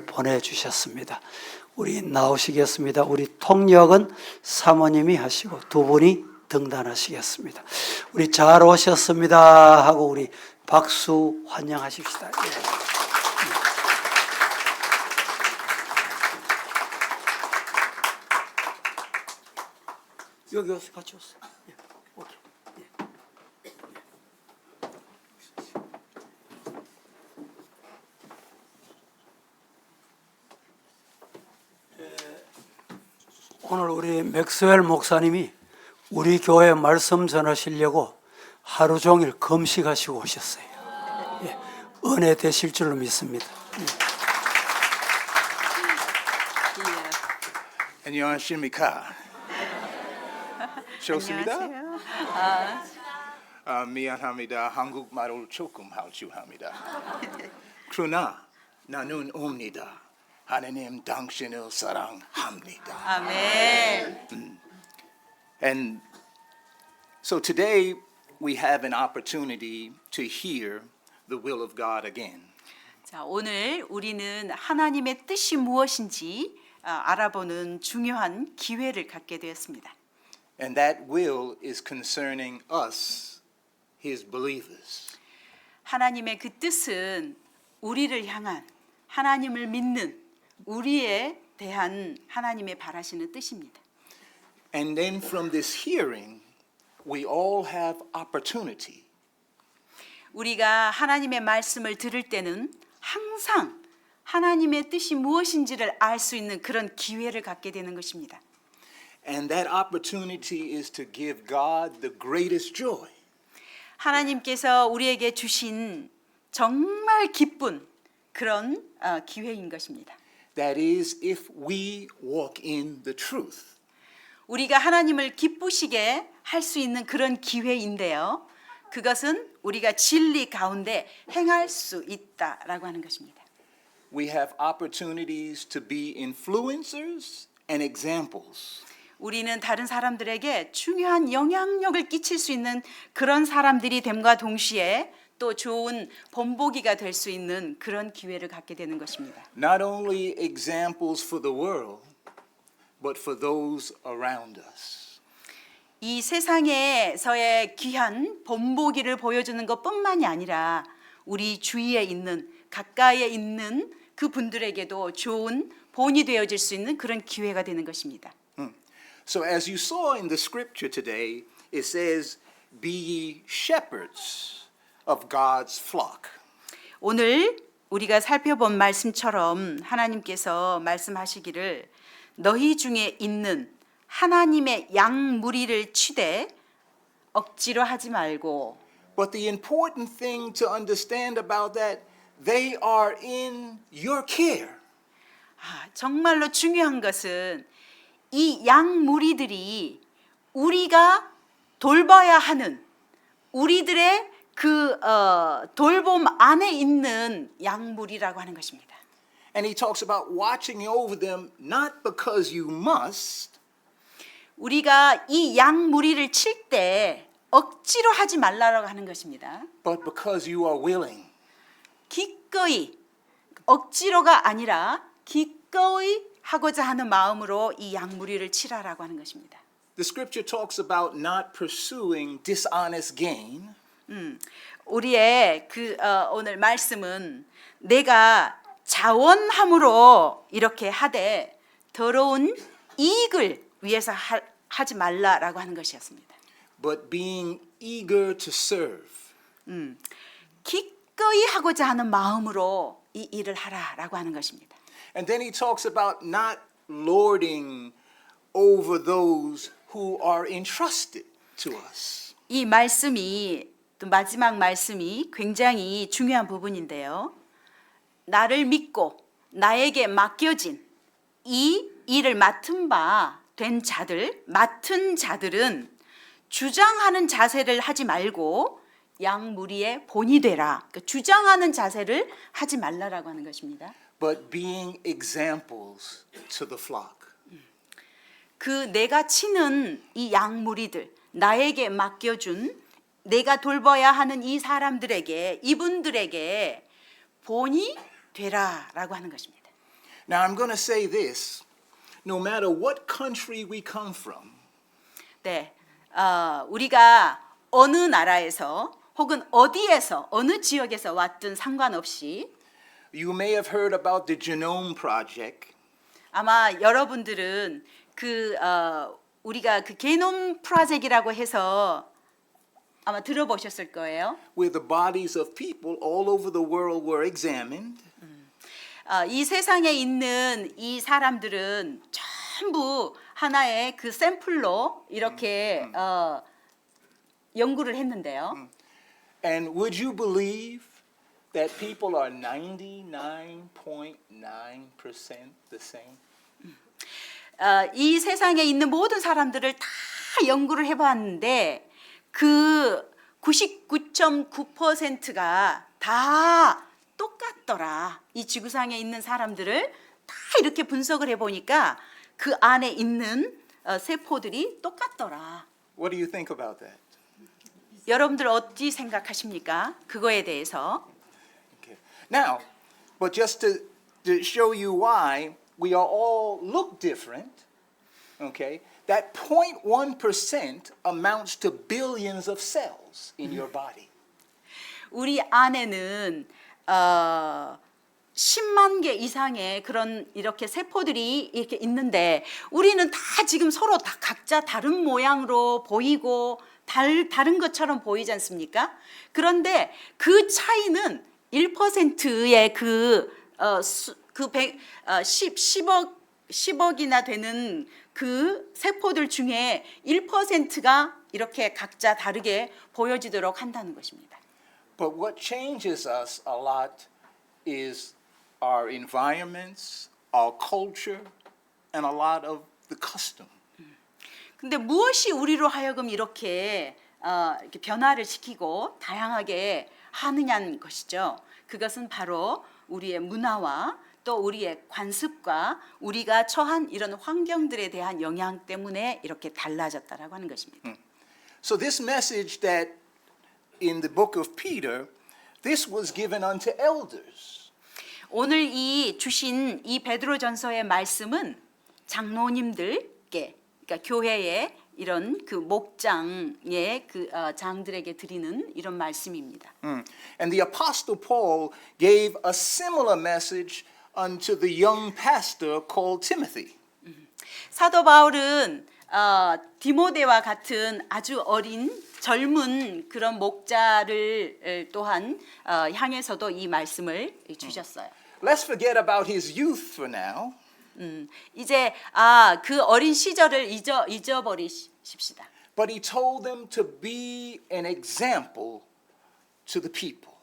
보내주셨습니다. 우리 나오시겠습니다. 우리 통역은 사모님이 하시고 두 분이 등단하시겠습니다. 우리 잘 오셨습니다 하고 우리 박수 환영하십시다. 여기 와서 같이 오세요. 오케이. 오늘 우리 맥스웰 목사님이 우리 교회 말씀 전하시려고 하루 종일 금식하시고 오셨어요. 은혜 되실 줄로 믿습니다. 안녕하십니까? 좋습니다. 미안합니다. 한국말을 조금 할 줄 합니다. 그러나 나는 옵니다. 하나님 당신을 사랑합니다. 아멘. And so today we have an opportunity to hear the will of God again. 자, 오늘 우리는 하나님의 뜻이 무엇인지 알아보는 중요한 기회를 갖게 되었습니다. And that will is concerning us, His believers. 하나님의 그 뜻은 우리를 향한 하나님을 믿는 우리에 대한 하나님의 바라시는 뜻입니다. And then from this hearing, we all have opportunity 우리가 하나님의 말씀을 들을 때는 항상 하나님의 뜻이 무엇인지를 알 수 있는 그런 기회를 갖게 되는 것입니다. And that opportunity is to give God the greatest joy. 하나님께서 우리에게 주신 정말 기쁜 그런 기회인 것입니다. That is if we walk in the truth. 우리가 하나님을 기쁘시게 할 수 있는 그런 기회인데요. 그것은 우리가 진리 가운데 행할 수 있다라고 하는 것입니다. We have opportunities to be influencers and examples. 우리는 다른 사람들에게 중요한 영향력을 끼칠 수 있는 그런 사람들이 됨과 동시에 또 좋은 본보기가 될 수 있는 그런 기회를 갖게 되는 것입니다. Not only examples for the world, but for those around us. 이 세상에서의 귀한 본보기를 보여주는 것뿐만이 아니라 우리 주위에 있는 가까이에 있는 그 분들에게도 좋은 본이 되어질 수 있는 그런 기회가 되는 것입니다. So as you saw in the scripture today, it says, "Be ye shepherds of God's flock." 오늘 우리가 살펴본 말씀처럼 하나님께서 말씀하시기를 너희 중에 있는 하나님의 양 무리를 치되 억지로 하지 말고. But the important thing to understand about that, they are in your care. 정말로 중요한 것은 이 양 무리들이 우리가 돌봐야 하는 우리들의 그 돌봄 안에 있는 양 무리라고 하는 것입니다. And he talks about watching over them not because you must, 우리가 이 양 무리를 칠 때 억지로 하지 말라고 하는 것입니다. but because you are willing. 기꺼이 억지로가 아니라 기꺼이 하고자 하는 마음으로 이 양 무리를 치라라고 하는 것입니다. The scripture talks about not pursuing dishonest gain, 우리의 오늘 말씀은 내가 자원함으로 이렇게 하되 더러운 이익을 위해서 하지 말라라고 하는 것이었습니다. but being eager to serve. 기꺼이 하고자 하는 마음으로 이 일을 하라라고 하는 것입니다. And then he talks about not lording over those who are entrusted to us. 이 말씀이 또 마지막 말씀이 굉장히 중요한 부분인데요. 나를 믿고 나에게 맡겨진 이 일을 맡은 바 된 자들, 맡은 자들은 주장하는 자세를 하지 말고 양 무리의 본이 되라. 그러니까 주장하는 자세를 하지 말라라고 하는 것입니다. But being examples to the flock. 그 내가 치는 이 양 무리들, 나에게 맡겨준 내가 돌봐야 하는 이 사람들에게, 이분들에게 본이 되라라고 하는 것입니다. Now, I'm going to say this. No matter what country we come from, 네, 우리가 어느 나라에서 혹은 어디에서 어느 지역에서 왔든 상관없이 you may have heard about the Genome Project, 아마 여러분들은 우리가 그 게놈 프로젝트라고 해서 아마 들어보셨을 거예요. where the bodies of people all over the world were examined. 이 세상에 있는 이 사람들은 전부 하나의 그 샘플로 이렇게 연구를 했는데요. And would you believe that people are 99.9% the same? 이 세상에 있는 모든 사람들을 다 연구를 해봤는데 그 99.9%가 다 똑같더라. 이 지구상에 있는 사람들을 다 이렇게 분석을 해보니까 그 안에 있는 세포들이 똑같더라. What do you think about that? 여러분들 어찌 생각하십니까? 그거에 대해서. Okay. Now, but just to show you why we are all look different, okay? That 0.1% amounts to billions of cells in your body. 우리 안에는 10만 개 이상의 그런 이렇게 세포들이 이렇게 있는데 우리는 다 지금 서로 다 각자 다른 모양으로 보이고 다른 것처럼 보이지 않습니까? 그런데 그 차이는 1%의 10억이나 되는 그 세포들 중에 1%가 이렇게 각자 다르게 보여지도록 한다는 것입니다. But what changes us a lot is our environments, our culture, and a lot of the custom. 근데 무엇이 우리로 하여금 이렇게 변화를 시키고 다양하게 하느냐는 것이죠. 그것은 바로 우리의 문화와 또 우리의 관습과 우리가 처한 이런 환경들에 대한 영향 때문에 이렇게 달라졌다라고 하는 것입니다. So this message that in the book of Peter, this was given unto elders. 오늘 이 주신 이 베드로전서의 말씀은 장로님들께, 그러니까 교회의 이런 그 목장의 그 장들에게 드리는 이런 말씀입니다. And the apostle Paul gave a similar message unto the young pastor called Timothy. 사도 바울은 디모데와 같은 아주 어린 젊은 그런 목자를 또한 향해서도 이 말씀을 주셨어요. Let's forget about his youth for now. 이제 그 어린 시절을 잊어버리십시다. But he told them to be an example to the people.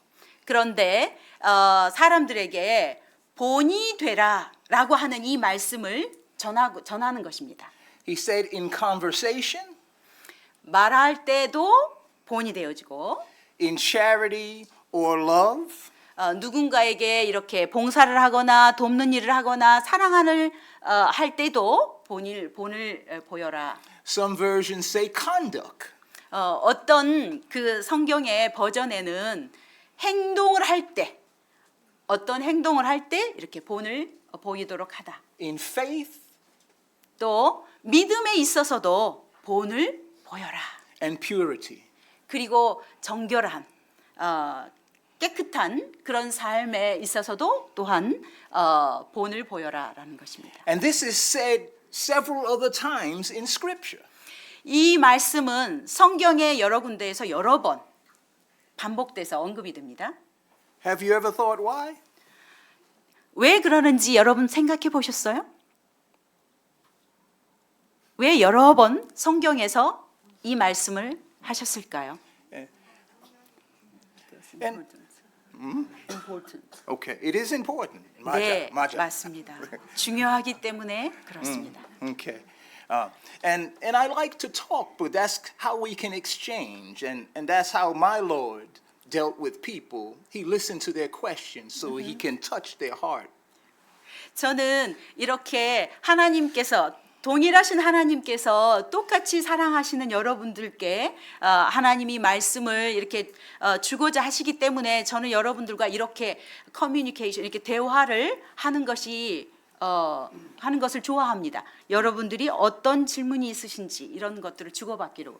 그런데 사람들에게 본이 되라라고 하는 이 말씀을 전하는 것입니다. He said in conversation, 말할 때도 본이 되어지고 in charity or love, 누군가에게 이렇게 봉사를 하거나 돕는 일을 하거나 사랑을 할 때도 본을 보여라. some versions say conduct. 어떤 그 성경의 버전에는 행동을 할 때, 어떤 행동을 할 때 이렇게 본을 보이도록 하다. In faith 또 믿음에 있어서도 본을 보여라. and purity. 그리고 정결한 깨끗한 그런 삶에 있어서도 또한 본을 보여라라는 것입니다. And this is said several other times in Scripture. 이 말씀은 성경의 여러 군데에서 여러 번 반복돼서 언급이 됩니다. Have you ever thought why? 왜 그러는지 여러분 생각해 보셨어요? 왜 여러 번 성경에서 이 말씀을 하셨을까요? And okay, it is important. 맞아, 네, 맞아. 맞습니다. 중요하기 때문에 그렇습니다. Okay. And I like to talk, but that's how we can exchange. And that's how my Lord dealt with people. He listened to their questions so he can touch their heart. 저는 이렇게 하나님께서 동일하신 하나님께서 똑같이 사랑하시는 여러분들께 하나님이 말씀을 이렇게 주고자 하시기 때문에 저는 여러분들과 이렇게 커뮤니케이션, 이렇게 대화를 하는 것이 하는 것을 좋아합니다. 여러분들이 어떤 질문이 있으신지 이런 것들을 주고받기로.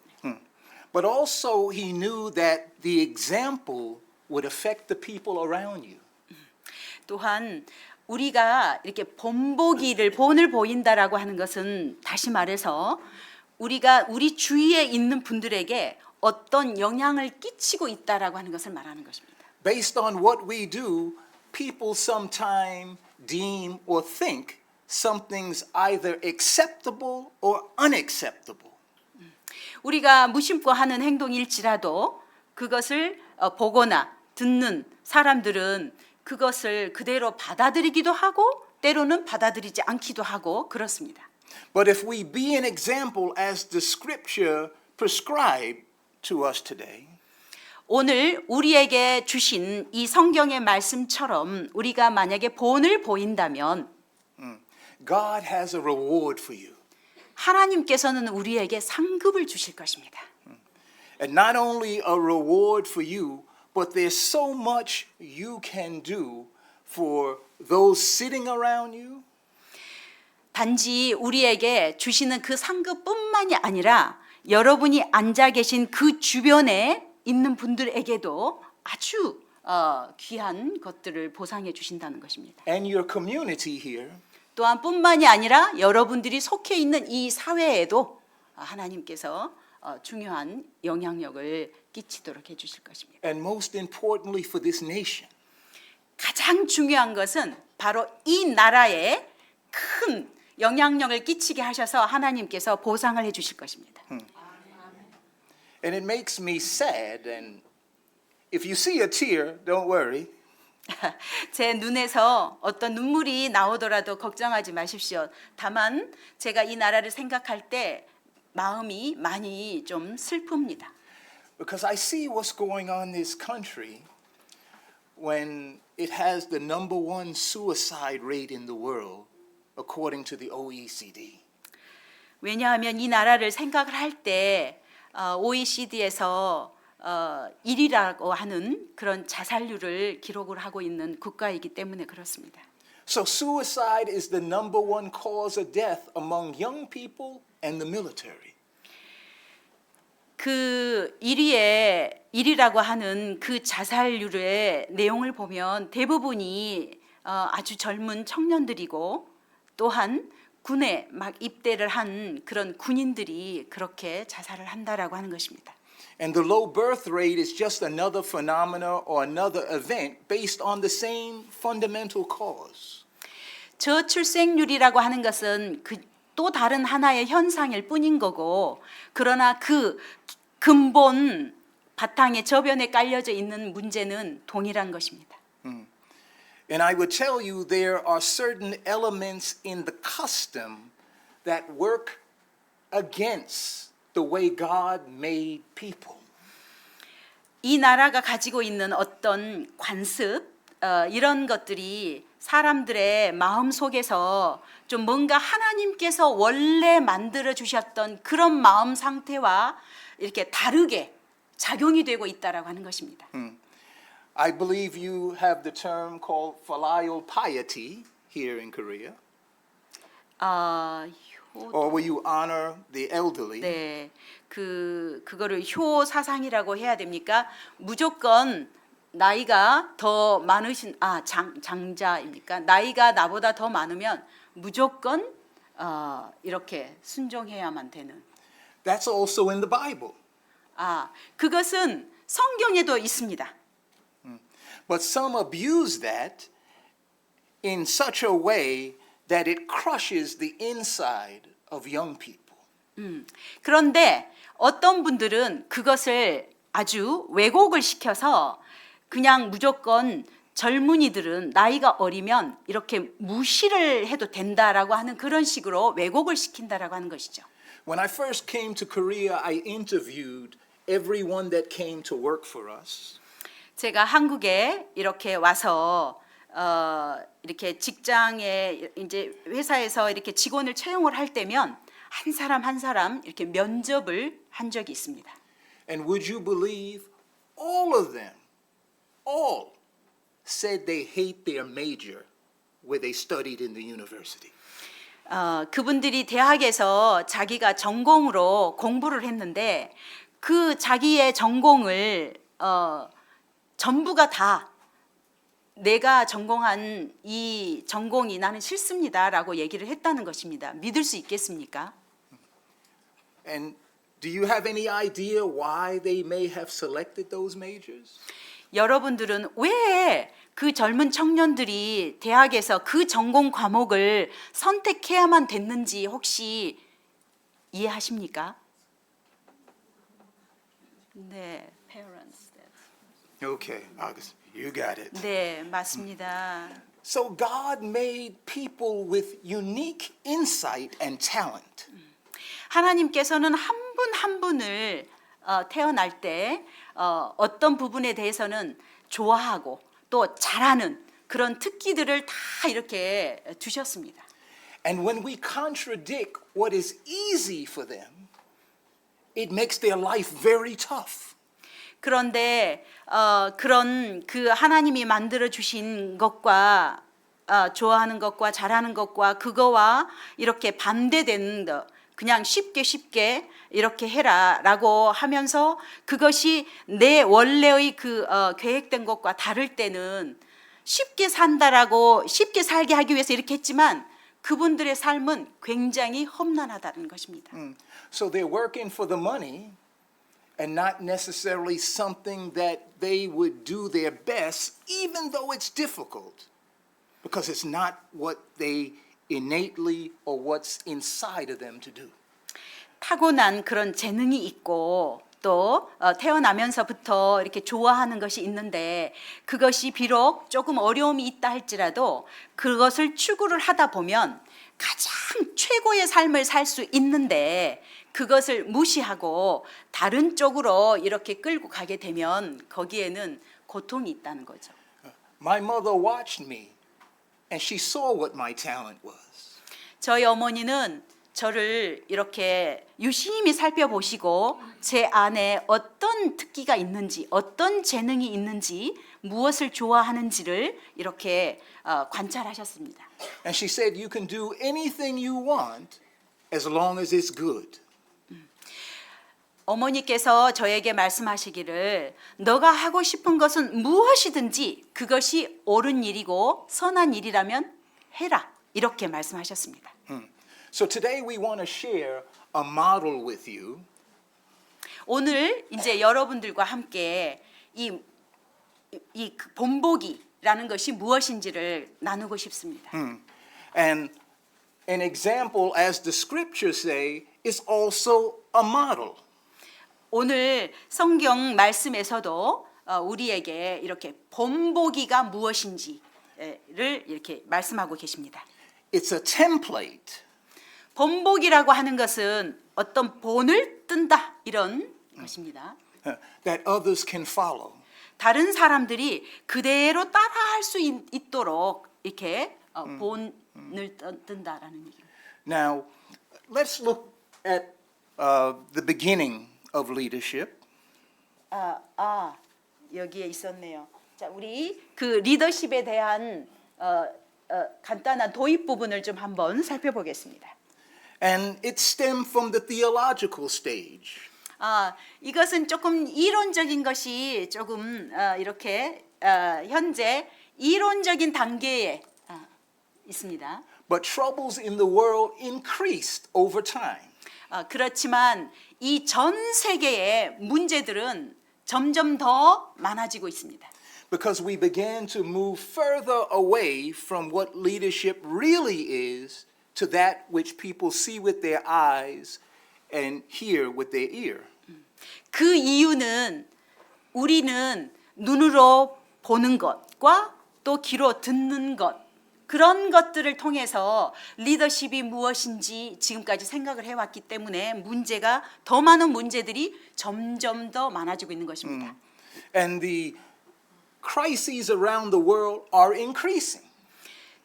But also he knew that the example would affect the people around you. 또한 우리가 이렇게 본을 보인다라고 하는 것은 다시 말해서 우리가 우리 주위에 있는 분들에게 어떤 영향을 끼치고 있다라고 하는 것을 말하는 것입니다. Based on what we do, people sometimes deem or think something's either acceptable or unacceptable. 우리가 무심코 하는 행동일지라도 그것을 보거나 듣는 사람들은 그것을 그대로 받아들이기도 하고 때로는 받아들이지 않기도 하고 그렇습니다. But if we be an example as the scripture prescribed to us today, 오늘 우리에게 주신 이 성경의 말씀처럼 우리가 만약에 본을 보인다면 God has a reward for you. 하나님께서는 우리에게 상급을 주실 것입니다. And not only a reward for you, but there's so much you can do for those sitting around you. 단지 우리에게 주시는 그 상급뿐만이 아니라 여러분이 앉아 계신 그 주변에 있는 분들에게도 아주 귀한 것들을 보상해 주신다는 것입니다. And your community here. 또한 뿐만이 아니라 여러분들이 속해 있는 이 사회에도 하나님께서 중요한 영향력을 끼치도록 해 주실 것입니다. And most importantly for this nation. 가장 중요한 것은 바로 이 나라에 큰 영향력을 끼치게 하셔서 하나님께서 보상을 해 주실 것입니다. And it makes me sad, and if you see a tear, don't worry. 제 눈에서 어떤 눈물이 나오더라도 걱정하지 마십시오. 다만 제가 이 나라를 생각할 때 마음이 많이 좀 슬픕니다. Because I see what's going on in this country when it has the number one suicide rate in the world, according to the OECD. 왜냐하면 이 나라를 생각을 할 때 OECD에서 1위라고 하는 그런 자살률을 기록을 하고 있는 국가이기 때문에 그렇습니다. So suicide is the number one cause of death among young people and the military. 그 1위라고 하는 그 자살률의 내용을 보면 대부분이 아주 젊은 청년들이고 또한 군에 막 입대를 한 그런 군인들이 그렇게 자살을 한다라고 하는 것입니다. And the low birth rate is just another phenomena or another event based on the same fundamental cause. 저출생률이라고 하는 것은 그 또 다른 하나의 현상일 뿐인 거고 그러나 그 근본 바탕에 저변에 깔려져 있는 문제는 동일한 것입니다. And I would tell you there are certain elements in the custom that work against the way God made people. 이 나라가 가지고 있는 어떤 관습 이런 것들이 사람들의 마음 속에서 좀 뭔가 하나님께서 원래 만들어 주셨던 그런 마음 상태와 이렇게 다르게 작용이 되고 있다라고 하는 것입니다. I believe you have the term called filial piety here in Korea, or where you honor the elderly. 네, 그거를 효 사상이라고 해야 됩니까? 무조건 나이가 더 많으신 장자입니까? 나이가 나보다 더 많으면 무조건 이렇게 순종해야만 되는. That's also in the Bible. 그것은 성경에도 있습니다. But some abuse that in such a way that it crushes the inside of young people. 그런데 어떤 분들은 그것을 아주 왜곡을 시켜서 그냥 무조건 젊은이들은 나이가 어리면 이렇게 무시를 해도 된다라고 하는 그런 식으로 왜곡을 시킨다라고 하는 것이죠. When I first came to Korea, I interviewed everyone that came to work for us. 제가 한국에 이렇게 와서 이렇게 직장에 이제 회사에서 이렇게 직원을 채용을 할 때면 한 사람 한 사람 이렇게 면접을 한 적이 있습니다. And would you believe all of them, all said they hate their major where they studied in the university. 그분들이 대학에서 자기가 전공으로 공부를 했는데 그 자기의 전공을 전부가 다 내가 전공한 이 전공이 나는 싫습니다라고 얘기를 했다는 것입니다. 믿을 수 있겠습니까? And do you have any idea why they may have selected those majors? 여러분들은 왜 그 젊은 청년들이 대학에서 그 전공 과목을 선택해야만 됐는지 혹시 이해하십니까? 네, parents. Okay, August, you got it. 네, 맞습니다. So God made people with unique insight and talent. 하나님께서는 한 분 한 분을 태어날 때 어떤 부분에 대해서는 좋아하고 또 잘하는 그런 특기들을 다 이렇게 두셨습니다. And when we contradict what is easy for them, it makes their life very tough. 그런데 그런 그 하나님이 만들어 주신 것과 좋아하는 것과 잘하는 것과 그거와 이렇게 반대되는 것, 그냥 쉽게 이렇게 해라라고 하면서 그것이 내 원래의 그 계획된 것과 다를 때는 쉽게 산다라고 쉽게 살게 하기 위해서 이렇게 했지만 그분들의 삶은 굉장히 험난하다는 것입니다. So they're working for the money and not necessarily something that they would do their best, even though it's difficult, because it's not what they innately or what's inside of them to do. 타고난 그런 재능이 있고 또 태어나면서부터 이렇게 좋아하는 것이 있는데 그것이 비록 조금 어려움이 있다 할지라도 그것을 추구를 하다 보면 가장 최고의 삶을 살 수 있는데 그것을 무시하고 다른 쪽으로 이렇게 끌고 가게 되면 거기에는 고통이 있다는 거죠. My mother watched me and she saw what my talent was. 저희 어머니는 저를 이렇게 유심히 살펴보시고 제 안에 어떤 특기가 있는지, 어떤 재능이 있는지, 무엇을 좋아하는지를 이렇게 관찰하셨습니다. And she said, you can do anything you want as long as it's good. 어머니께서 저에게 말씀하시기를 너가 하고 싶은 것은 무엇이든지 그것이 옳은 일이고 선한 일이라면 해라. 이렇게 말씀하셨습니다. So today we want to share a model with you 오늘 이제 여러분들과 함께 이 본보기라는 것이 무엇인지를 나누고 싶습니다. and an example, as the scriptures say, is also a model. 오늘 성경 말씀에서도 우리에게 이렇게 본보기가 무엇인지를 이렇게 말씀하고 계십니다. It's a template. 본보기라고 하는 것은 어떤 본을 뜬다 이런 것입니다. That others can follow. 다른 사람들이 그대로 따라할 수 있도록 이렇게 본을 뜬다라는 얘기입니다. Now, let's look at the beginning of leadership. 여기에 있었네요. 자, 우리 그 리더십에 대한 간단한 도입 부분을 좀 한번 살펴보겠습니다. And it stemmed from the theological stage. 이것은 조금 이론적인 것이 조금 이렇게 현재 이론적인 단계에 있습니다. But troubles in the world increased over time. 그렇지만 이 전 세계의 문제들은 점점 더 많아지고 있습니다. Because we began to move further away from what leadership really is to that which people see with their eyes and hear with their ear. 그 이유는 우리는 눈으로 보는 것과 또 귀로 듣는 것 그런 것들을 통해서 리더십이 무엇인지 지금까지 생각을 해왔기 때문에 문제가 더 많은 문제들이 점점 더 많아지고 있는 것입니다. And the crises around the world are increasing.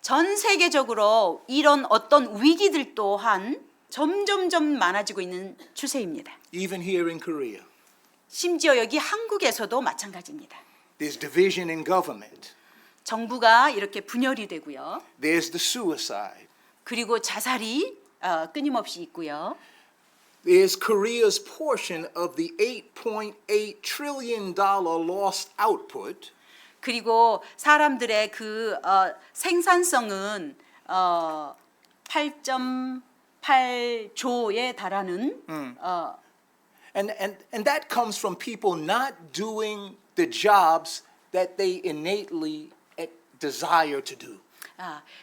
전 세계적으로 이런 어떤 위기들 또한 점점점 많아지고 있는 추세입니다. Even here in Korea, 심지어 여기 한국에서도 마찬가지입니다. there's division in government. 정부가 이렇게 분열이 되고요. There's the suicide. 그리고 자살이 끊임없이 있고요. There's Korea's portion of the $8.8 trillion lost output. 그리고 사람들의 그 생산성은 8.8조에 달하는 And that comes from people not doing the jobs that they innately desire to do.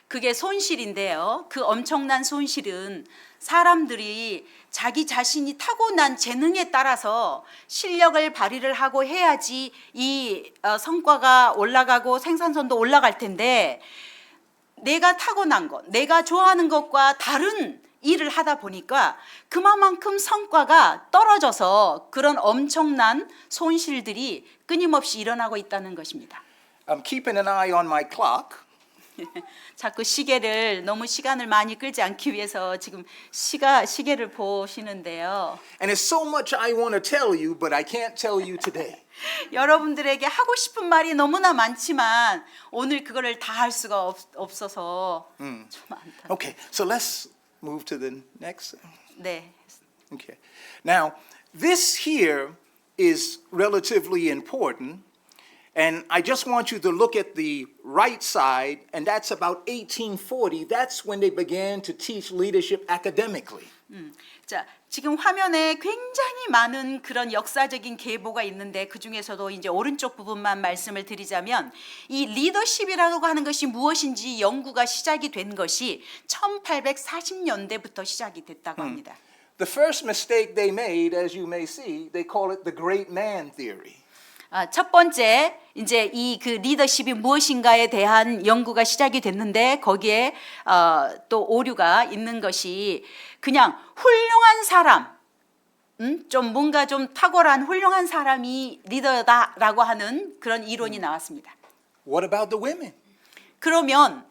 그게 손실인데요. 그 엄청난 손실은 사람들이 자기 자신이 타고난 재능에 따라서 실력을 발휘를 하고 해야지 이 성과가 올라가고 생산성도 올라갈 텐데 내가 타고난 것, 내가 좋아하는 것과 다른 일을 하다 보니까 그만큼 성과가 떨어져서 그런 엄청난 손실들이 끊임없이 일어나고 있다는 것입니다. I'm keeping an eye on my clock. 자꾸 시계를 너무 시간을 많이 끌지 않기 위해서 지금 시계를 보시는데요. And it's so much I want to tell you, but I can't tell you today. 여러분들에게 하고 싶은 말이 너무나 많지만 오늘 그거를 다 할 수가 없어서 좀 안타. Okay, so let's move to the next. 네. Okay. Now, this here is relatively important. And I just want you to look at the right side, and that's about 1840. That's when they began to teach leadership academically. 자, 지금 화면에 굉장히 많은 그런 역사적인 계보가 있는데 그 중에서도 이제 오른쪽 부분만 말씀을 드리자면 이 리더십이라고 하는 것이 무엇인지 연구가 시작이 된 것이 1840년대부터 시작이 됐다고 합니다. The first mistake they made, as you may see, they call it the great man theory. 첫 번째 이제 이 그 리더십이 무엇인가에 대한 연구가 시작이 됐는데 거기에 또 오류가 있는 것이 그냥 훌륭한 사람, 좀 뭔가 좀 탁월한 훌륭한 사람이 리더다라고 하는 그런 이론이 나왔습니다. What about the women? 그러면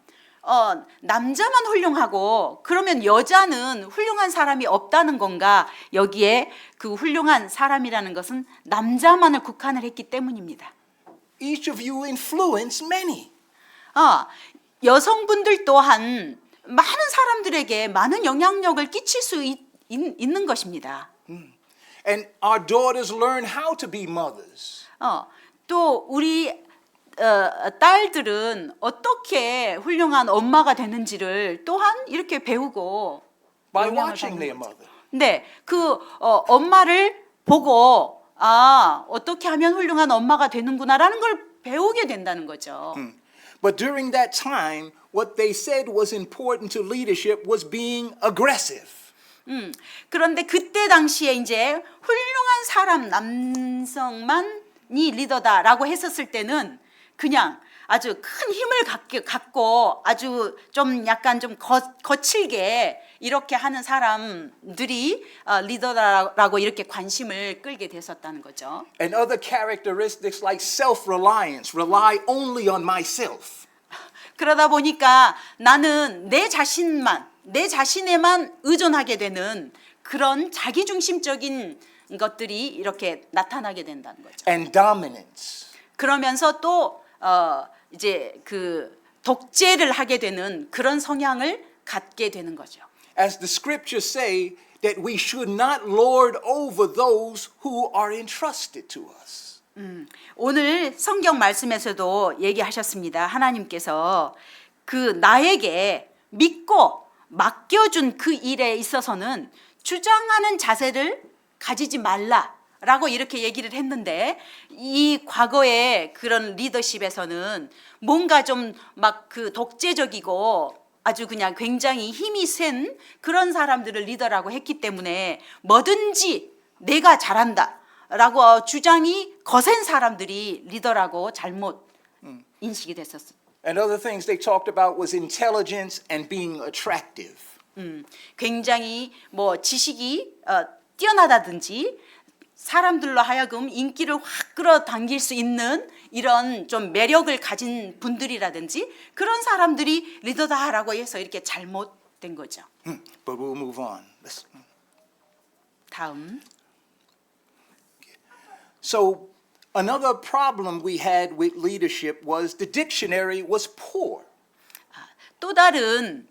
남자만 훌륭하고 그러면 여자는 훌륭한 사람이 없다는 건가? 여기에 그 훌륭한 사람이라는 것은 남자만을 국한을 했기 때문입니다. Each of you influence many. 여성분들 또한 많은 사람들에게 많은 영향력을 끼칠 수 있는 것입니다. And our daughters learn how to be mothers. 또 우리 딸들은 어떻게 훌륭한 엄마가 되는지를 또한 이렇게 배우고 By 영향을 watching 받는 their 거죠. mother. 네, 그 엄마를 보고 어떻게 하면 훌륭한 엄마가 되는구나라는 걸 배우게 된다는 거죠. But during that time, what they said was important to leadership was being aggressive. 그런데 그때 당시에 이제 훌륭한 사람 남성만이 리더다라고 했었을 때는 그냥 아주 큰 힘을 갖고 아주 좀 약간 좀 거칠게 이렇게 하는 사람들이 리더라고 이렇게 관심을 끌게 됐었다는 거죠. And other characteristics like self-reliance, rely only on myself. 그러다 보니까 나는 내 자신에만 의존하게 되는 그런 자기중심적인 것들이 이렇게 나타나게 된다는 거죠. And dominance. 그러면서 또 이제 그 독재를 하게 되는 그런 성향을 갖게 되는 거죠. As the scriptures say, that we should not lord over those who are entrusted to us. 오늘 성경 말씀에서도 얘기하셨습니다. 하나님께서 그 나에게 믿고 맡겨준 그 일에 있어서는 주장하는 자세를 가지지 말라라고 이렇게 얘기를 했는데 이 과거의 그런 리더십에서는 뭔가 좀 막 그 독재적이고 아주 그냥 굉장히 힘이 센 그런 사람들을 리더라고 했기 때문에 뭐든지 내가 잘한다 라고 주장이 거센 사람들이 리더라고 잘못 인식이 됐었어요. And other things they talked about was intelligence and being attractive. 굉장히 뭐 지식이 뛰어나다든지 사람들로 하여금 인기를 확 끌어당길 수 있는 이런 좀 매력을 가진 분들이라든지 그런 사람들이 리더다라고 해서 이렇게 잘못된 거죠. But we'll move on. 다음. So Another problem we had with leadership was the dictionary was poor. 또 다른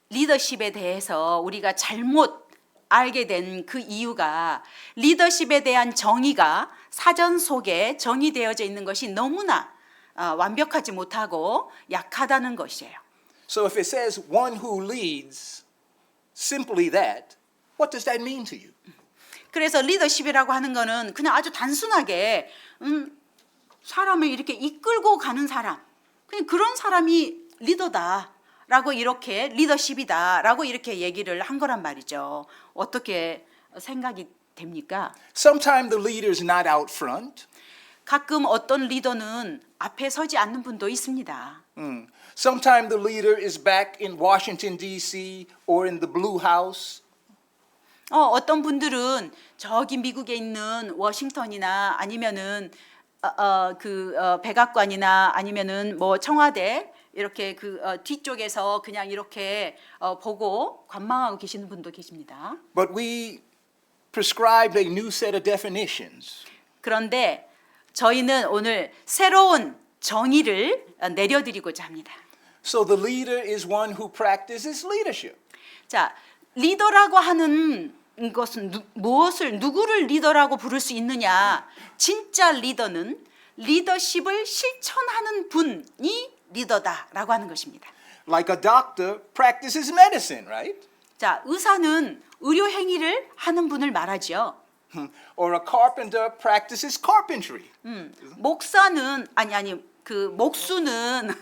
리더십에 대해서 우리가 잘못 알게 된 그 이유가 리더십에 대한 정의가 사전 속에 정의되어져 있는 것이 너무나 완벽하지 못하고 약하다는 것이에요. So if it says one who leads, simply that, what does that mean to you? 그래서 리더십이라고 하는 거는 그냥 아주 단순하게 사람을 이렇게 이끌고 가는 사람, 그냥 그런 사람이 리더다라고 이렇게 리더십이다라고 이렇게 얘기를 한 거란 말이죠. 어떻게 생각이 됩니까? Sometimes the leader is not out front. 가끔 어떤 리더는 앞에 서지 않는 분도 있습니다. Sometimes the leader is back in Washington, D.C. or in the Blue House. 어떤 분들은 저기 미국에 있는 워싱턴이나 아니면은 백악관이나 아니면은 뭐 청와대 이렇게 뒤쪽에서 그냥 이렇게 보고 관망하고 계시는 분도 계십니다. But we prescribed a new set of definitions. 그런데 저희는 오늘 새로운 정의를 내려드리고자 합니다. So the leader is one who practices leadership. 자, 리더라고 하는 것은 누구를 리더라고 부를 수 있느냐? 진짜 리더는 리더십을 실천하는 분이 리더다라고 하는 것입니다. Like a doctor practices medicine, right? 자, 의사는 의료 행위를 하는 분을 말하죠. Or a carpenter practices carpentry. 목사는 목수는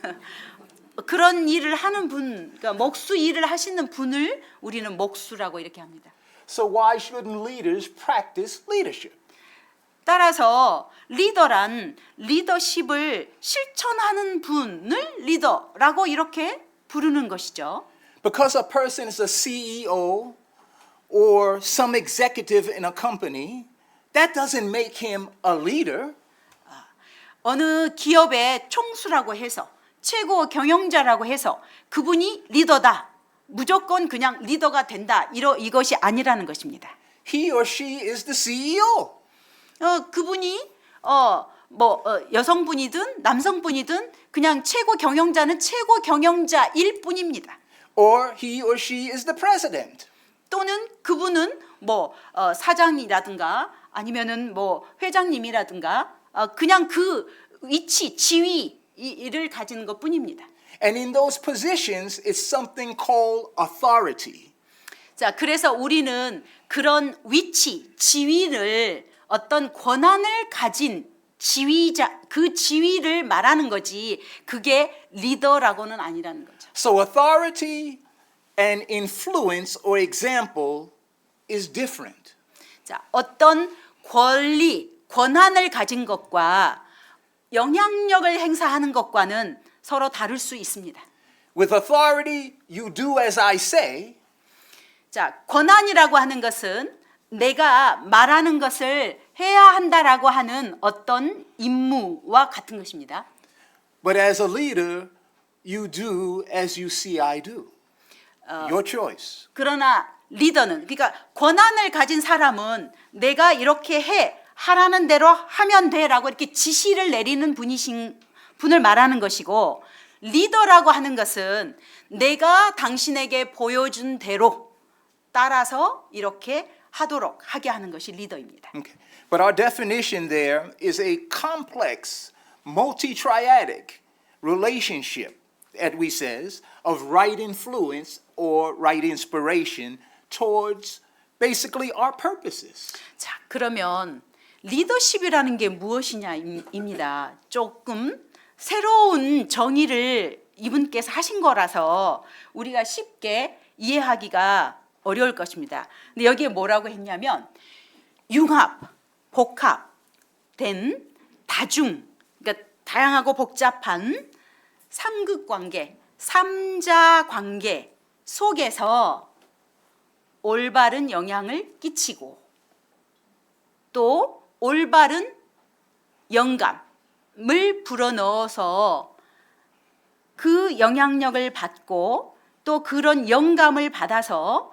그런 일을 하는 분, 그러니까 목수 일을 하시는 분을 우리는 목수라고 이렇게 합니다. So why shouldn't leaders practice leadership? 따라서 리더란 리더십을 실천하는 분을 리더라고 이렇게 부르는 것이죠. Because a person is a CEO or some executive in a company, that doesn't make him a leader. 어느 기업의 총수라고 해서 최고 경영자라고 해서 그분이 리더다. 무조건 그냥 리더가 된다. 이것이 아니라는 것입니다. He or she is the CEO. 그분이 여성분이든 남성분이든 그냥 최고 경영자는 최고 경영자일 뿐입니다. Or he or she is the president. 또는 그분은 사장이라든가 아니면은 회장님이라든가 그냥 그 위치, 지위를 가지는 것뿐입니다. And in those positions, it's something called authority. 자, 그래서 우리는 그런 위치, 지위를 어떤 권한을 가진 지위자, 그 지위를 말하는 거지 그게 리더라고는 아니라는 거죠. So authority and influence or example is different. 자, 어떤 권한을 가진 것과 영향력을 행사하는 것과는 서로 다를 수 있습니다. With authority, you do as I say. 자, 권한이라고 하는 것은 내가 말하는 것을 해야 한다라고 하는 어떤 임무와 같은 것입니다. But as a leader, you do as you see I do. Your choice. 그러나 리더는, 그러니까 권한을 가진 사람은 내가 이렇게 하라는 대로 하면 돼라고 이렇게 지시를 내리는 분을 말하는 것이고, 리더라고 하는 것은 내가 당신에게 보여준 대로 따라서 이렇게 하게 하는 것이 리더입니다. Okay. But our definition there is a complex, multi-triadic relationship, as we says, of right influence or right inspiration towards basically our purposes. 자, 그러면 리더십이라는 게 무엇이냐입니다. 조금 새로운 정의를 이분께서 하신 거라서 우리가 쉽게 이해하기가 어려울 것입니다. 근데 여기에 뭐라고 했냐면 융합, 복합된 다중, 그러니까 다양하고 복잡한 삼극관계, 삼자 관계 속에서 올바른 영향을 끼치고 또 올바른 영감을 불어넣어서 그 영향력을 받고 또 그런 영감을 받아서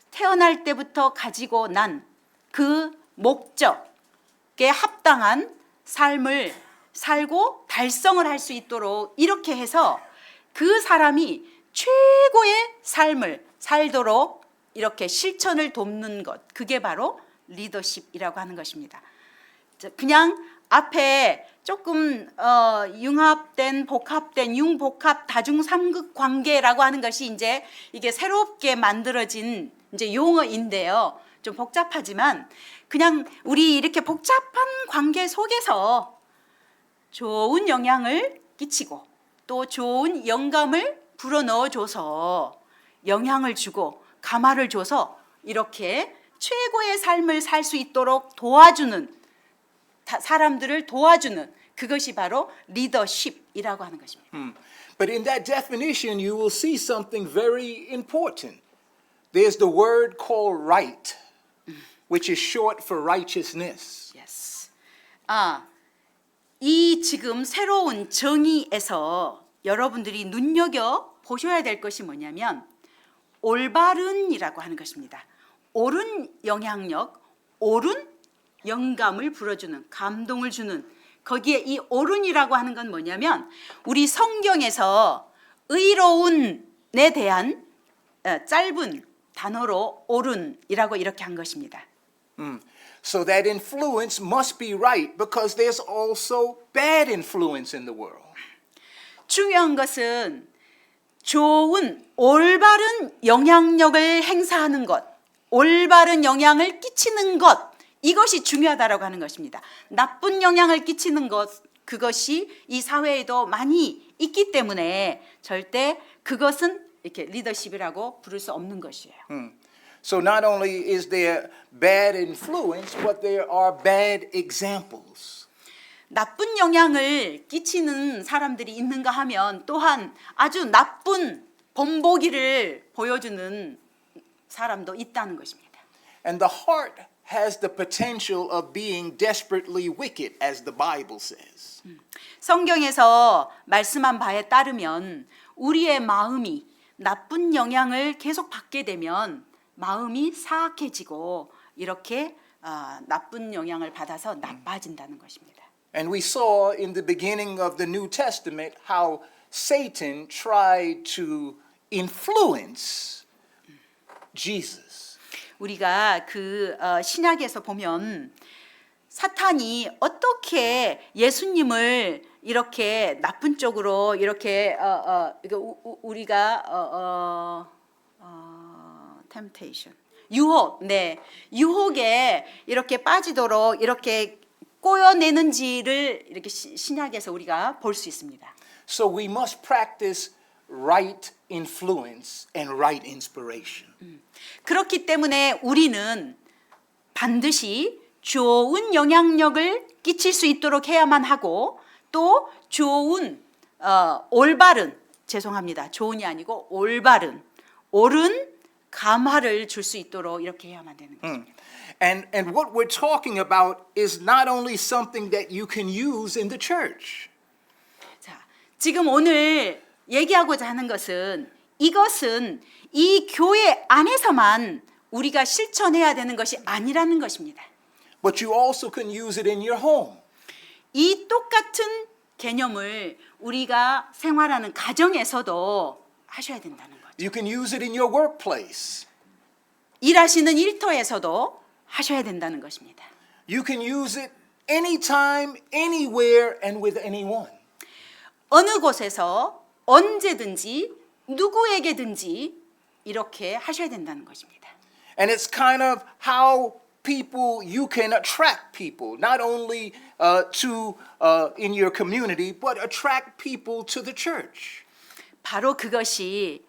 태어날 때부터 가지고 난 그 목적에 합당한 삶을 살고 달성을 할 수 있도록 이렇게 해서 그 사람이 최고의 삶을 살도록 이렇게 실천을 돕는 것, 그게 바로 리더십이라고 하는 것입니다. 그냥 앞에 조금 융합된, 복합된, 융복합 다중삼극 관계라고 하는 것이 이제 이게 새롭게 만들어진 이제 용어인데요. 좀 복잡하지만 그냥 우리 이렇게 복잡한 관계 속에서 좋은 영향을 끼치고 또 좋은 영감을 불어넣어줘서 영향을 주고 감화를 줘서 이렇게 최고의 삶을 살 수 있도록 도와주는, 사람들을 도와주는, 그것이 바로 리더십이라고 하는 것입니다. But in that definition, you will see something very important. There's the word called right, which is short for righteousness. Yes. 이 지금 새로운 정의에서 여러분들이 눈여겨 보셔야 될 것이 뭐냐면 올바른이라고 하는 것입니다. 옳은 영향력, 옳은 영감을 불어주는, 감동을 주는, 거기에 이 옳은이라고 하는 건 뭐냐면 우리 성경에서 의로운에 대한 짧은 단어로 옳은이라고 이렇게 한 것입니다. So that influence must be right because there's also bad influence in the world. 중요한 것은 좋은 올바른 영향력을 행사하는 것, 올바른 영향을 끼치는 것, 이것이 중요하다라고 하는 것입니다. 나쁜 영향을 끼치는 것, 그것이 이 사회에도 많이 있기 때문에 절대 그것은 이렇게 리더십이라고 부를 수 없는 것이에요. So not only is there bad influence, but there are bad examples. 나쁜 영향을 끼치는 사람들이 있는가 하면 또한 아주 나쁜 본보기를 보여주는 사람도 있다는 것입니다. And the heart has the potential of being desperately wicked, as the Bible says. 성경에서 말씀한 바에 따르면 우리의 마음이 나쁜 영향을 계속 받게 되면 마음이 사악해지고 이렇게 나쁜 영향을 받아서 나빠진다는 것입니다. And we saw in the beginning of the New Testament how Satan tried to influence Jesus. 우리가 그 신약에서 보면 사탄이 어떻게 예수님을 이렇게 나쁜 쪽으로 이렇게 우리가 temptation, 유혹, 네, 유혹에 이렇게 빠지도록 이렇게 꼬여내는지를 이렇게 신약에서 우리가 볼 수 있습니다. So we must practice right influence and right inspiration. 그렇기 때문에 우리는 반드시 좋은 영향력을 끼칠 수 있도록 해야만 하고 또 좋은 올바른, 죄송합니다. 좋은이 아니고 올바른, 옳은 감화를 줄 수 있도록 이렇게 해야만 되는 것입니다. And what we're talking about is not only something that you can use in the church. 자, 지금 오늘 얘기하고자 하는 것은 이것은 이 교회 안에서만 우리가 실천해야 되는 것이 아니라는 것입니다. But you also can use it in your home. 이 똑같은 개념을 우리가 생활하는 가정에서도 하셔야 된다는 거죠. You can use it in your workplace. 일하시는 일터에서도 하셔야 된다는 것입니다. You can use it anytime, anywhere, and with anyone. 어느 곳에서 언제든지 누구에게든지 이렇게 하셔야 된다는 것입니다. And it's kind of how people, you can attract people, not only in your community, but attract people to the church. 바로 그것이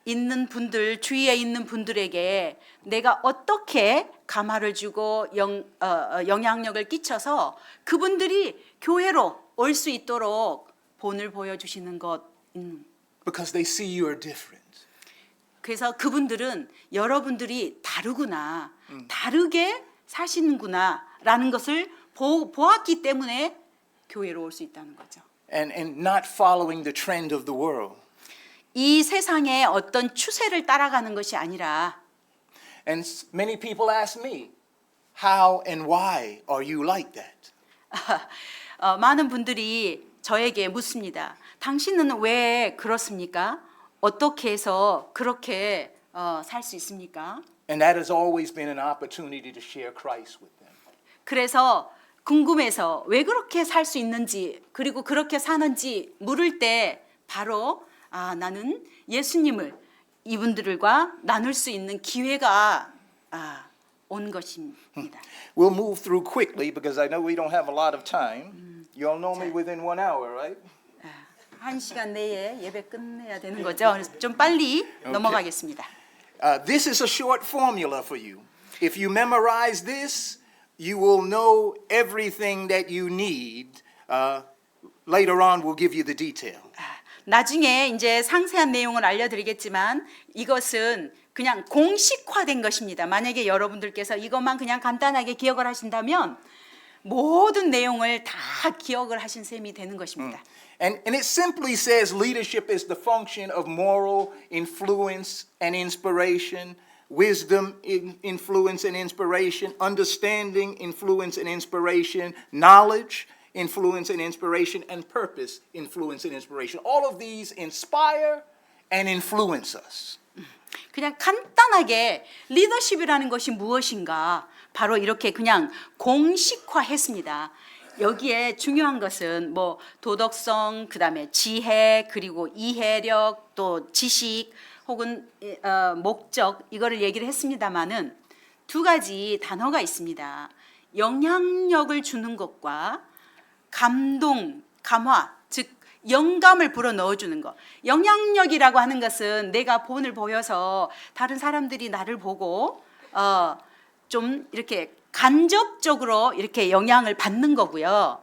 있는 분들, 주위에 있는 분들에게 내가 어떻게 감화를 주고 영향력을 끼쳐서 그분들이 교회로 올 수 있도록 본을 보여주시는 것. Because they see you are different. 그래서 그분들은 여러분들이 다르구나, 다르게 사시는구나 라는 것을 보았기 때문에 교회로 올 수 있다는 거죠. And not following the trend of the world. 이 세상의 어떤 추세를 따라가는 것이 아니라 And many people ask me, how and why are you like that? 많은 분들이 저에게 묻습니다. 당신은 왜 그렇습니까? 어떻게 해서 그렇게 살 수 있습니까? And that has always been an opportunity to share Christ with them. 그래서 궁금해서 왜 그렇게 살 수 있는지 그리고 그렇게 사는지 물을 때 바로 나는 예수님을 이분들과 나눌 수 있는 기회가 온 것입니다. We'll move through quickly because I know we don't have a lot of time. You all know me within 1 hour, right? 1시간 내에 예배 끝내야 되는 거죠. 그래서 좀 빨리 넘어가겠습니다. This is a short formula for you. If you memorize this, you will know everything that you need. Later on, we'll give you the detail. 나중에 이제 상세한 내용을 알려드리겠지만 이것은 그냥 공식화된 것입니다. 만약에 여러분들께서 이것만 그냥 간단하게 기억을 하신다면 모든 내용을 다 기억을 하신 셈이 되는 것입니다. And it simply says leadership is the function of moral influence and inspiration, wisdom, influence and inspiration, understanding, influence and inspiration, knowledge, influence and inspiration, and purpose, influence and inspiration. All of these inspire and influence us. 그냥 간단하게 리더십이라는 것이 무엇인가 바로 이렇게 그냥 공식화했습니다. 여기에 중요한 것은 뭐 도덕성, 그다음에 지혜, 그리고 이해력, 또 지식 혹은 목적 이거를 얘기를 했습니다마는 두 가지 단어가 있습니다. 영향력을 주는 것과 감동, 감화, 즉 영감을 불어 넣어주는 것. 영향력이라고 하는 것은 내가 본을 보여서 다른 사람들이 나를 보고 좀 이렇게 간접적으로 이렇게 영향을 받는 거고요.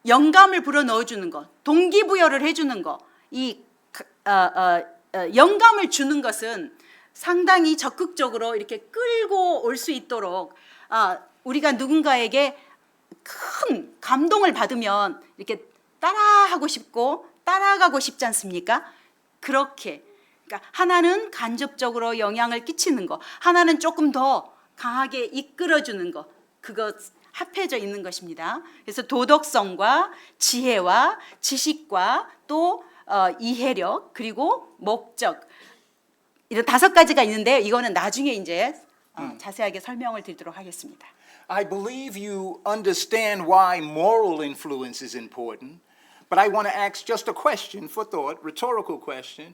영감을 불어 넣어주는 것, 동기부여를 해주는 것, 이 영감을 주는 것은 상당히 적극적으로 이렇게 끌고 올 수 있도록 우리가 누군가에게 큰 감동을 받으면 이렇게 따라하고 싶고 따라가고 싶지 않습니까? 그렇게 그러니까 하나는 간접적으로 영향을 끼치는 거, 하나는 조금 더 강하게 이끌어주는 거, 그거 합해져 있는 것입니다. 그래서 도덕성과 지혜와 지식과 또 이해력 그리고 목적 이런 5가지가 있는데 이거는 나중에 이제 자세하게 설명을 드리도록 하겠습니다. I believe you understand why moral influence is important, but I want to ask just a question for thought, rhetorical question.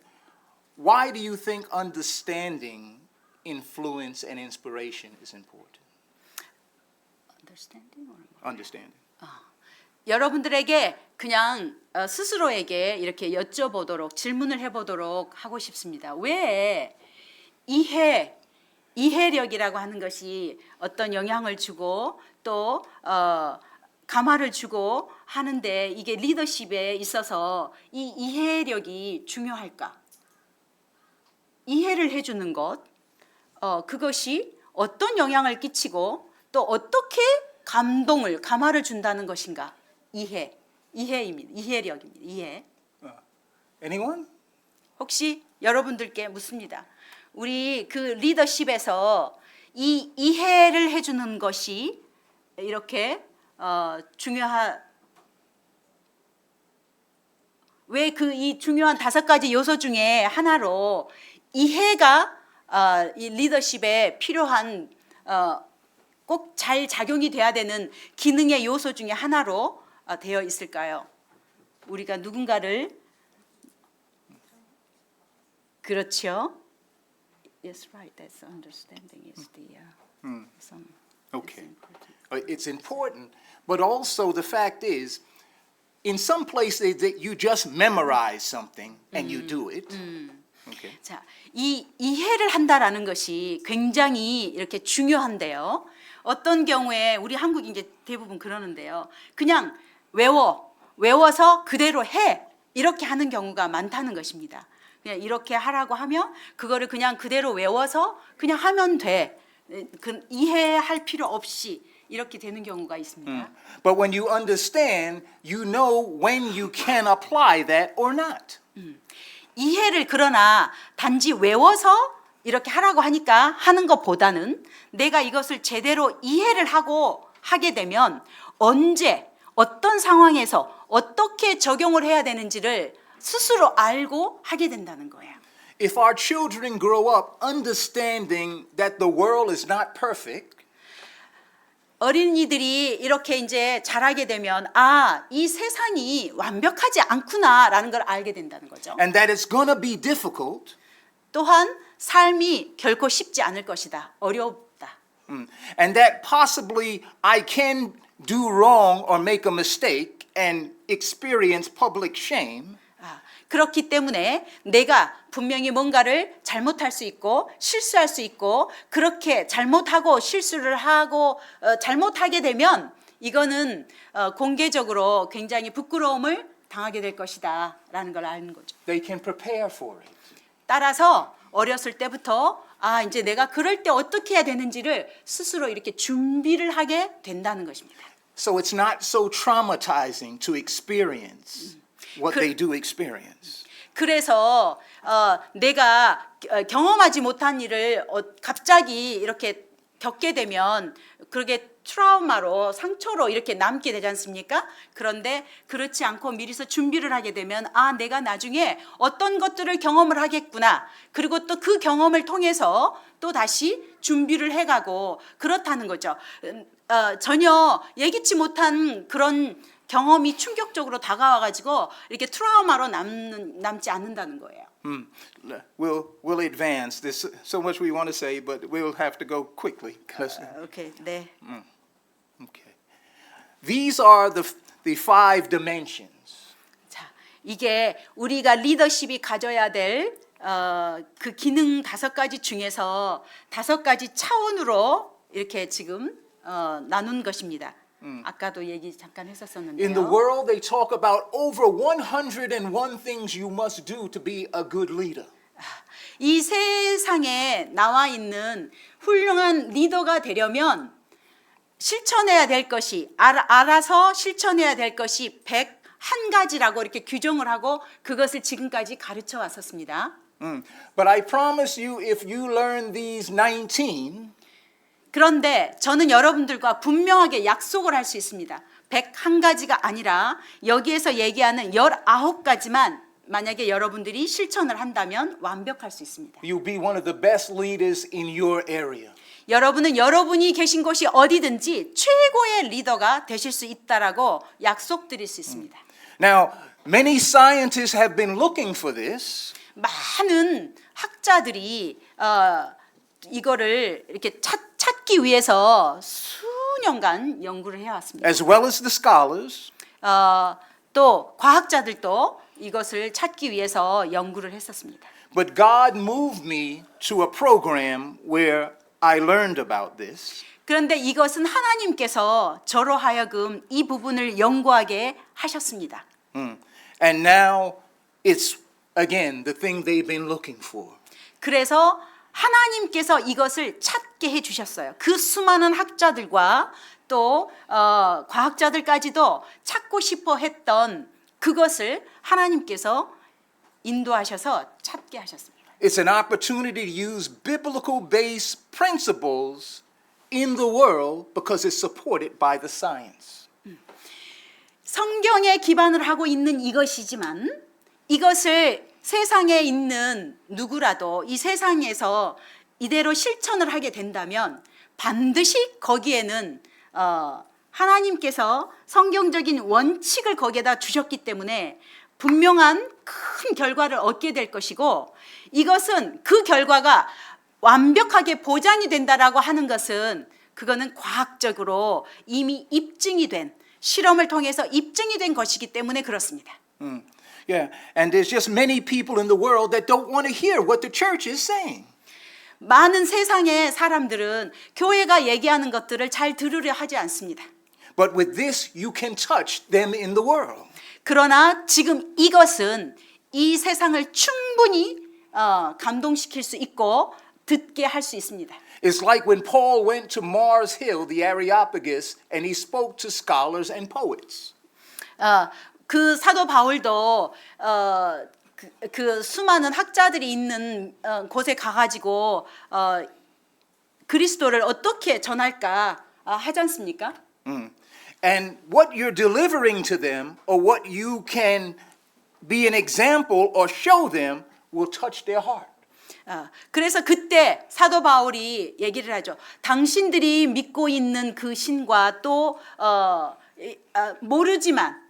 Why do you think understanding influence and inspiration is important? Understanding. 여러분들에게 그냥 스스로에게 이렇게 여쭤보도록 질문을 해보도록 하고 싶습니다. 왜 이해력이라고 하는 것이 어떤 영향을 주고 또 감화를 주고 하는데 이게 리더십에 있어서 이 이해력이 중요할까? 이해를 해주는 것, 그것이 어떤 영향을 끼치고 또 어떻게 감화를 준다는 것인가? 이해력입니다. 이해. Anyone? 혹시 여러분들께 묻습니다. 우리 그 리더십에서 이 이해를 해주는 것이 이렇게 왜 그 이 중요한 5가지 요소 중에 하나로 이해가 이 리더십에 필요한 꼭 잘 작용이 돼야 되는 기능의 요소 중에 하나로 되어 있을까요? 우리가 누군가를 그렇죠? Yes, right. That's understanding is the some. Okay. It's important, but also the fact is, in some places that you just memorize something and you do it. Okay. 자, 이 이해를 한다라는 것이 굉장히 이렇게 중요한데요. 어떤 경우에 우리 한국이 이제 대부분 그러는데요. 그냥 외워서 그대로 해 이렇게 하는 경우가 많다는 것입니다. 그냥 이렇게 하라고 하면 그거를 그냥 그대로 외워서 그냥 하면 돼. 이해할 필요 없이 이렇게 되는 경우가 있습니다. But when you understand, you know when you can apply that or not. 이해를 그러나 단지 외워서 이렇게 하라고 하니까 하는 것보다는 내가 이것을 제대로 이해를 하고 하게 되면 언제 어떤 상황에서 어떻게 적용을 해야 되는지를 스스로 알고 하게 된다는 거예요. If our children grow up understanding that the world is not perfect, 어린이들이 이렇게 이제 자라게 되면 아, 이 세상이 완벽하지 않구나라는 걸 알게 된다는 거죠. and that it's going to be difficult, 또한 삶이 결코 쉽지 않을 것이다. 어렵다. and that possibly I can do wrong or make a mistake and experience public shame, 그렇기 때문에 내가 분명히 뭔가를 잘못할 수 있고 실수할 수 있고 그렇게 잘못하고 실수를 하고 잘못하게 되면 이거는 공개적으로 굉장히 부끄러움을 당하게 될 것이다 라는 걸 아는 거죠. they can prepare for it. 따라서 어렸을 때부터 아, 이제 내가 그럴 때 어떻게 해야 되는지를 스스로 이렇게 준비를 하게 된다는 것입니다. So it's not so traumatizing to experience what they do experience. 그래서 내가 경험하지 못한 일을 갑자기 이렇게 겪게 되면 그게 트라우마로 상처로 이렇게 남게 되지 않습니까? 그런데 그렇지 않고 미리서 준비를 하게 되면 아, 내가 나중에 어떤 것들을 경험을 하겠구나. 그리고 또 그 경험을 통해서 또 다시 준비를 해가고 그렇다는 거죠. 전혀 예기치 못한 그런 경험이 충격적으로 다가와가지고 이렇게 트라우마로 남지 않는다는 거예요. We'll advance. There's so much we want to say, but we'll have to go quickly. 오케이, 네. Okay. These are the five dimensions. 자, 이게 우리가 리더십이 가져야 될 그 기능 5가지 중에서 5가지 차원으로 이렇게 지금 나눈 것입니다. 아까도 얘기 잠깐 했었었는데요. In the world, they talk about over 101 things you must do to be a good leader. 이 세상에 나와 있는 훌륭한 리더가 되려면 실천해야 될 것이 알아서 실천해야 될 것이 101가지라고 이렇게 규정을 하고 그것을 지금까지 가르쳐 왔었습니다. But I promise you, if you learn these 19, 그런데 저는 여러분들과 분명하게 약속을 할 수 있습니다. 101가지가 아니라 여기에서 얘기하는 19가지만 만약에 여러분들이 실천을 한다면 완벽할 수 있습니다. you'll be one of the best leaders in your area. 여러분은 여러분이 계신 곳이 어디든지 최고의 리더가 되실 수 있다라고 약속드릴 수 있습니다. Now, many scientists have been looking for this. 많은 학자들이 이거를 이렇게 찾기 위해서 수년간 연구를 해왔습니다. as well as the scholars, 또 과학자들도 이것을 찾기 위해서 연구를 했었습니다. but God moved me to a program where I learned about this. 그런데 이것은 하나님께서 저로 하여금 이 부분을 연구하게 하셨습니다. And now it's again the thing they've been looking for. 그래서 하나님께서 이것을 찾게 해주셨어요. 그 수많은 학자들과 또 과학자들까지도 찾고 싶어 했던 그것을 하나님께서 인도하셔서 찾게 하셨습니다. It's an opportunity to use biblical-based principles in the world because it's supported by the science. 성경에 기반을 하고 있는 이것이지만 이것을 세상에 있는 누구라도 이 세상에서 이대로 실천을 하게 된다면 반드시 거기에는 하나님께서 성경적인 원칙을 거기에다 주셨기 때문에 분명한 큰 결과를 얻게 될 것이고 이것은 그 결과가 완벽하게 보장이 된다라고 하는 것은 그거는 과학적으로 이미 입증이 된 실험을 통해서 입증이 된 것이기 때문에 그렇습니다. Yeah, and there's just many people in the world that don't want to hear what the church is saying. 많은 세상의 사람들은 교회가 얘기하는 것들을 잘 들으려 하지 않습니다. But with this, you can touch them in the world. 그러나 지금 이것은 이 세상을 충분히 감동시킬 수 있고 듣게 할 수 있습니다. It's like when Paul went to Mars Hill, the Areopagus, and he spoke to scholars and poets. 그 사도 바울도 그 수많은 학자들이 있는 곳에 가가지고 그리스도를 어떻게 전할까 하지 않습니까? And what you're delivering to them or what you can be an example or show them will touch their heart. 그래서 그때 사도 바울이 얘기를 하죠. 당신들이 믿고 있는 그 신과 또 모르지만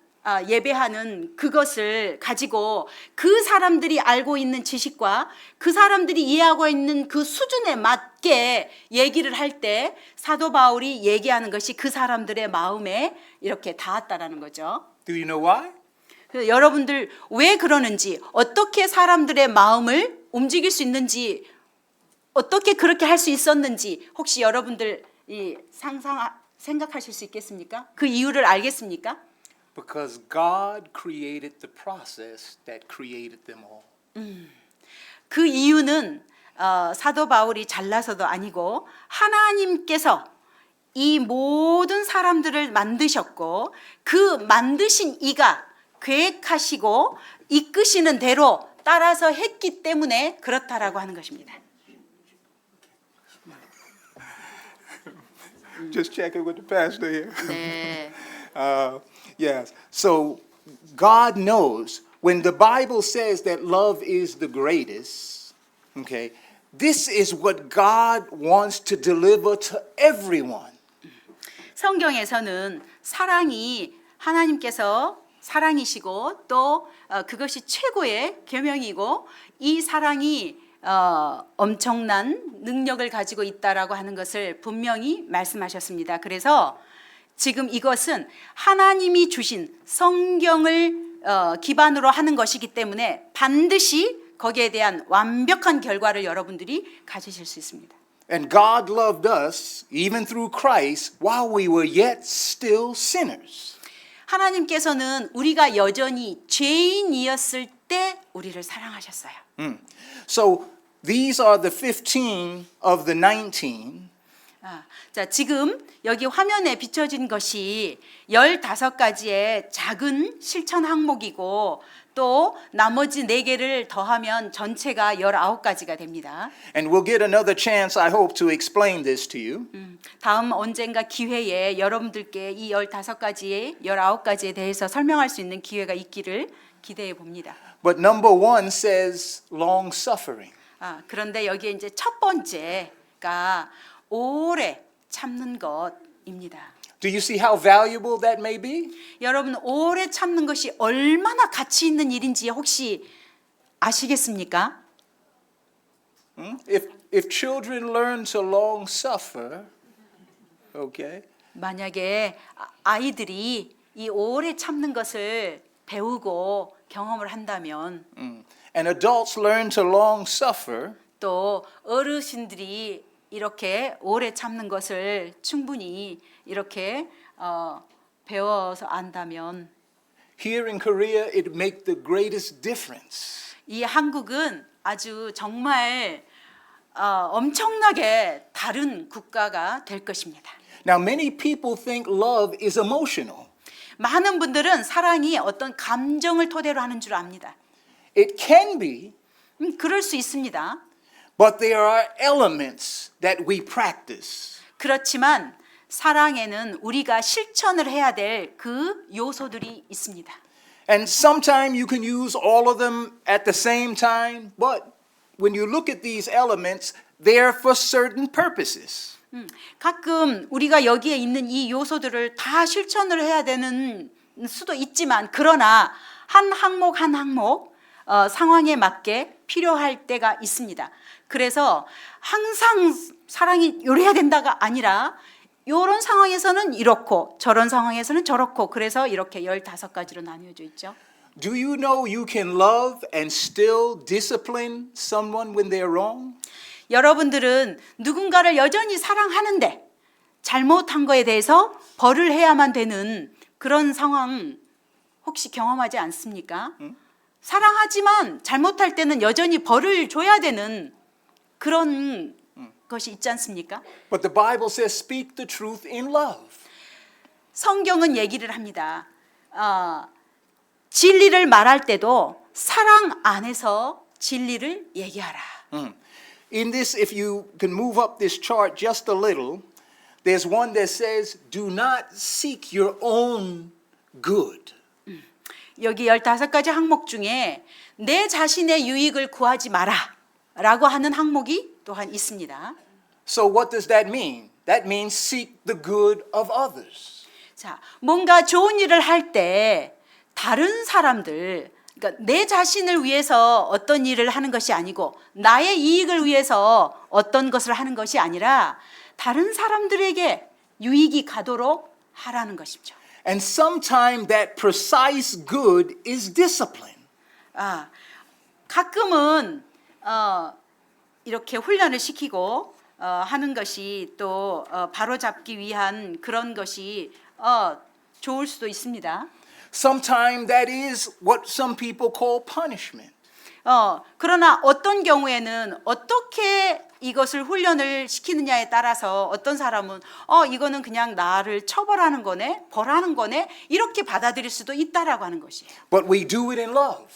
예배하는 그것을 가지고 그 사람들이 알고 있는 지식과 그 사람들이 이해하고 있는 그 수준에 맞게 얘기를 할 때 사도 바울이 얘기하는 것이 그 사람들의 마음에 이렇게 닿았다라는 거죠. Do you know why? 그래서 여러분들 왜 그러는지, 어떻게 사람들의 마음을 움직일 수 있는지, 어떻게 그렇게 할 수 있었는지 혹시 여러분들 생각하실 수 있겠습니까? 그 이유를 알겠습니까? Because God created the process that created them all. 그 이유는 사도 바울이 잘나서도 아니고 하나님께서 이 모든 사람들을 만드셨고 그 만드신 이가 계획하시고 이끄시는 대로 따라서 했기 때문에 그렇다라고 하는 것입니다. Just checking with the pastor here. 네. Yes. So God knows when the Bible says that love is the greatest, okay, this is what God wants to deliver to everyone. 성경에서는 사랑이 하나님께서 사랑이시고 또 그것이 최고의 계명이고 이 사랑이 엄청난 능력을 가지고 있다라고 하는 것을 분명히 말씀하셨습니다. 그래서 지금 이것은 하나님이 주신 성경을 기반으로 하는 것이기 때문에 반드시 거기에 대한 완벽한 결과를 여러분들이 가지실 수 있습니다. And God loved us even through Christ while we were yet still sinners. 하나님께서는 우리가 여전히 죄인이었을 때 우리를 사랑하셨어요. So these are the 15 of the 19. 자, 지금 여기 화면에 비춰진 것이 15가지의 작은 실천 항목이고 또 나머지 4개를 더하면 전체가 19가지가 됩니다. And we'll get another chance, I hope, to explain this to you. 다음 언젠가 기회에 여러분들께 이 15가지의 19가지에 대해서 설명할 수 있는 기회가 있기를 기대해 봅니다. But number 1 says long suffering. 그런데 여기에 이제 첫 번째가 오래 참는 것입니다. Do you see how valuable that may be? 여러분 오래 참는 것이 얼마나 가치 있는 일인지 혹시 아시겠습니까? If children learn to long suffer, okay, 만약에 아이들이 이 오래 참는 것을 배우고 경험을 한다면 and adults learn to long suffer, 또 어르신들이 이렇게 오래 참는 것을 충분히 이렇게 배워서 안다면 here in Korea it make the greatest difference. 이 한국은 아주 정말 엄청나게 다른 국가가 될 것입니다. Now many people think love is emotional. 많은 분들은 사랑이 어떤 감정을 토대로 하는 줄 압니다. It can be, 그럴 수 있습니다. but there are elements that we practice. 그렇지만 사랑에는 우리가 실천을 해야 될 그 요소들이 있습니다. And sometimes you can use all of them at the same time, but when you look at these elements, they're for certain purposes. 가끔 우리가 여기에 있는 이 요소들을 다 실천을 해야 되는 수도 있지만 그러나 한 항목 한 항목 상황에 맞게 필요할 때가 있습니다. 그래서 항상 사랑이 요래야 된다가 아니라 이런 상황에서는 이렇고 저런 상황에서는 저렇고 그래서 이렇게 15가지로 나뉘어져 있죠. Do you know you can love and still discipline someone when they're wrong? 여러분들은 누군가를 여전히 사랑하는데 잘못한 거에 대해서 벌을 해야만 되는 그런 상황 혹시 경험하지 않습니까? 사랑하지만 잘못할 때는 여전히 벌을 줘야 되는 그런 것이 있지 않습니까? But the Bible says speak the truth in love. 성경은 얘기를 합니다. 진리를 말할 때도 사랑 안에서 진리를 얘기하라. In this, if you can move up this chart just a little, there's one that says, do not seek your own good. 여기 15가지 항목 중에 내 자신의 유익을 구하지 마라 라고 하는 항목이 또한 있습니다. So what does that mean? That means seek the good of others. 자, 뭔가 좋은 일을 할 때 다른 사람들, 그러니까 내 자신을 위해서 어떤 일을 하는 것이 아니고 나의 이익을 위해서 어떤 것을 하는 것이 아니라 다른 사람들에게 유익이 가도록 하라는 것이죠. And sometimes that precise good is discipline. 아, 가끔은 이렇게 훈련을 시키고 하는 것이 또 바로잡기 위한 그런 것이 좋을 수도 있습니다. Sometimes that is what some people call punishment. 그러나 어떤 경우에는 어떻게 이것을 훈련을 시키느냐에 따라서 어떤 사람은 이거는 그냥 나를 처벌하는 거네, 벌하는 거네 이렇게 받아들일 수도 있다라고 하는 것이에요. But we do it in love.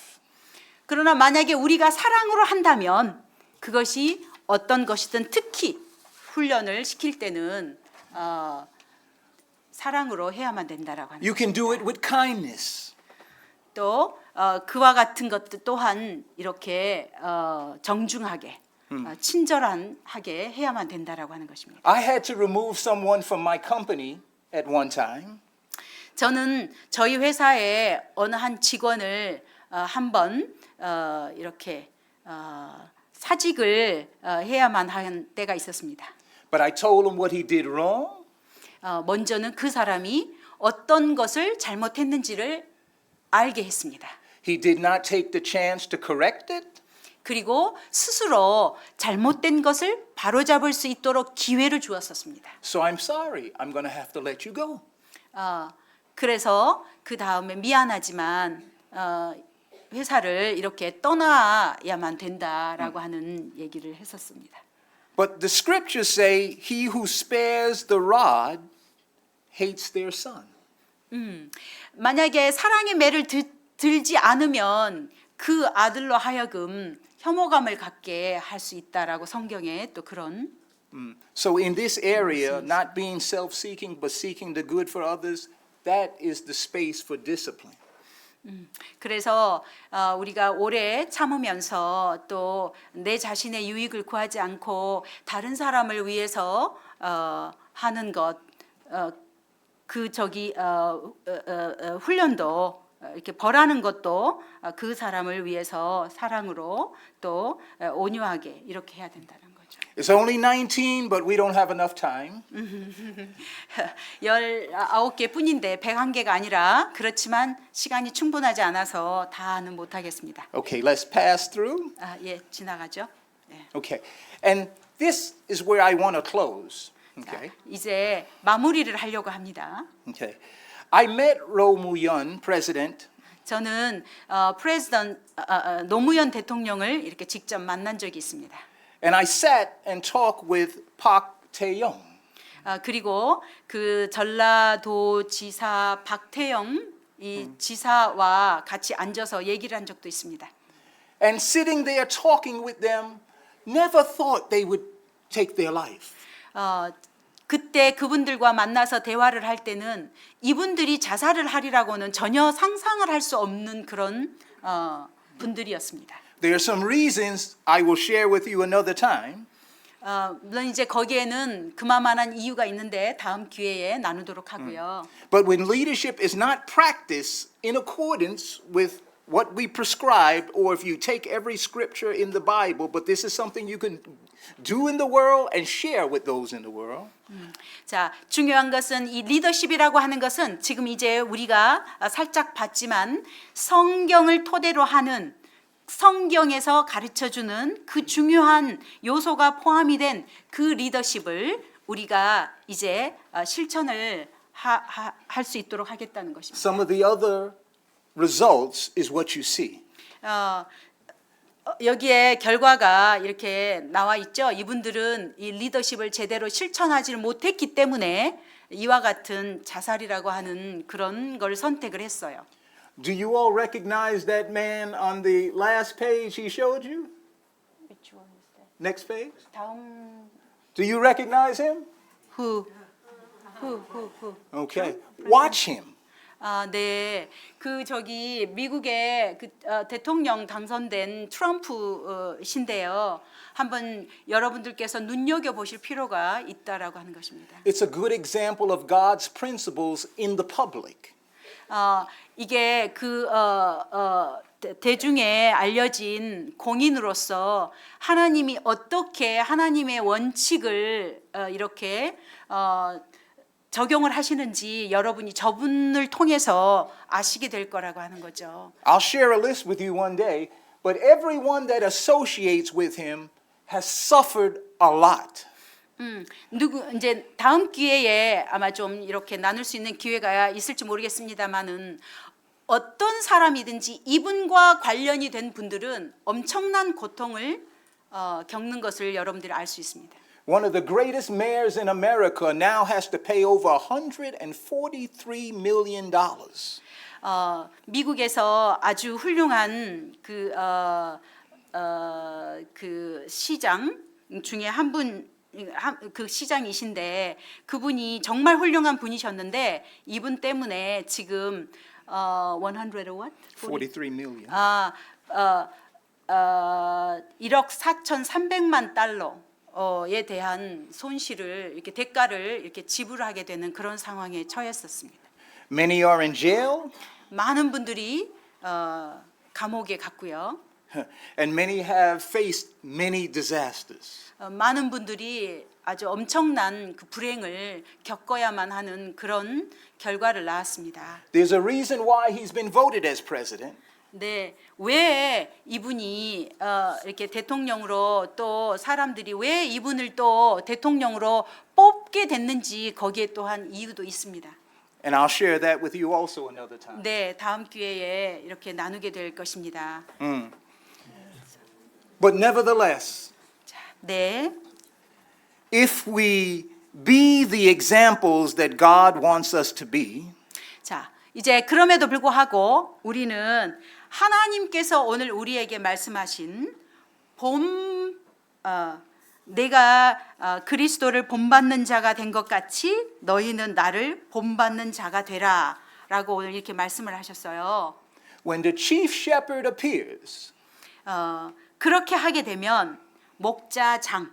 그러나 만약에 우리가 사랑으로 한다면 그것이 어떤 것이든 특히 훈련을 시킬 때는 사랑으로 해야만 된다라고 하는 You can do it with kindness. 또 그와 같은 것도 또한 이렇게 정중하게 친절하게 해야만 된다라고 하는 것입니다. I had to remove someone from my company at one time. 저는 저희 회사에 어느 한 직원을 한번 이렇게 사직을 해야만 한 때가 있었습니다. But I told him what he did wrong. 먼저는 그 사람이 어떤 것을 잘못했는지를 알게 했습니다. He did not take the chance to correct it. 그리고 스스로 잘못된 것을 바로잡을 수 있도록 기회를 주었었습니다. So I'm sorry. I'm going to have to let you go. 그래서 그 다음에 미안하지만 회사를 이렇게 떠나야만 된다라고 하는 얘기를 했었습니다. But the scriptures say, he who spares the rod hates their son. 만약에 사랑의 매를 들지 않으면 그 아들로 하여금 혐오감을 갖게 할 수 있다라고 성경에 또 그런 So in this area, not being self-seeking but seeking the good for others, that is the space for discipline. 그래서 우리가 오래 참으면서 또 내 자신의 유익을 구하지 않고 다른 사람을 위해서 하는 것, 훈련도 이렇게 벌하는 것도 그 사람을 위해서 사랑으로 또 온유하게 이렇게 해야 된다는 거죠. It's only 19, but we don't have enough time. 19개 뿐인데 101개가 아니라 그렇지만 시간이 충분하지 않아서 다는 못하겠습니다. Okay, let's pass through. 예, 지나가죠. 네. Okay, and this is where I want to close. Okay, 자, 이제 마무리를 하려고 합니다. okay. I met Roh Moo-hyun, president, 저는 노무현 대통령을 이렇게 직접 만난 적이 있습니다. and I sat and talked with Park Tae-young. 그리고 그 전라도 지사 박태영 이 지사와 같이 앉아서 얘기를 한 적도 있습니다. And sitting there talking with them, never thought they would take their life. 그때 그분들과 만나서 대화를 할 때는 이분들이 자살을 하리라고는 전혀 상상을 할 수 없는 그런 분들이었습니다. There are some reasons I will share with you another time. 물론 이제 거기에는 그만한 이유가 있는데 다음 기회에 나누도록 하고요. But when leadership is not practiced in accordance with what we prescribed, or if you take every scripture in the Bible, but this is something you can do in the world and share with those in the world. 자, 중요한 것은 이 리더십이라고 하는 것은 지금 이제 우리가 살짝 봤지만 성경을 토대로 하는 성경에서 가르쳐주는 그 중요한 요소가 포함이 된 그 리더십을 우리가 이제 실천을 할 수 있도록 하겠다는 것입니다. Some of the other results is what you see. 여기에 결과가 이렇게 나와 있죠. 이분들은 이 리더십을 제대로 실천하지 못했기 때문에 이와 같은 자살이라고 하는 그런 걸 선택을 했어요. Do you all recognize that man on the last page he showed you? Which one is that? Next page? 다음 Do you recognize him? who? who? Okay, watch him. 아, 네. 미국의 대통령 당선된 트럼프신데요. 한번 여러분들께서 눈여겨 보실 필요가 있다라고 하는 것입니다. It's a good example of God's principles in the public. 이게 대중에 알려진 공인으로서 하나님이 어떻게 하나님의 원칙을 이렇게 적용을 하시는지 여러분이 저분을 통해서 아시게 될 거라고 하는 거죠. I'll share a list with you one day, but everyone that associates with him has suffered a lot. 이제 다음 기회에 아마 좀 이렇게 나눌 수 있는 기회가 있을지 모르겠습니다만은 어떤 사람이든지 이분과 관련이 된 분들은 엄청난 고통을 겪는 것을 여러분들이 알 수 있습니다. One of the greatest mayors in America now has to pay over $143 million. 미국에서 아주 훌륭한 그 시장 중에 한 분, 그 시장이신데 그분이 정말 훌륭한 분이셨는데 이분 때문에 지금 100 what? 43 million. 1억 4,300만 달러에 대한 손실을 이렇게 대가를 이렇게 지불하게 되는 그런 상황에 처했었습니다. Many are in jail, 많은 분들이 감옥에 갔고요. and many have faced many disasters. 많은 분들이 아주 엄청난 그 불행을 겪어야만 하는 그런 결과를 낳았습니다. There's a reason why he's been voted as president. 네, 왜 이분이 이렇게 대통령으로 또 사람들이 왜 이분을 또 대통령으로 뽑게 됐는지 거기에 또한 이유도 있습니다. And I'll share that with you also another time. 네, 다음 기회에 이렇게 나누게 될 것입니다. But nevertheless, 네, if we be the examples that God wants us to be, 자, 이제 그럼에도 불구하고 우리는 하나님께서 오늘 우리에게 말씀하신 내가 그리스도를 본받는 자가 된 것 같이 너희는 나를 본받는 자가 되라라고 오늘 이렇게 말씀을 하셨어요. when the chief shepherd appears, 그렇게 하게 되면 목자장,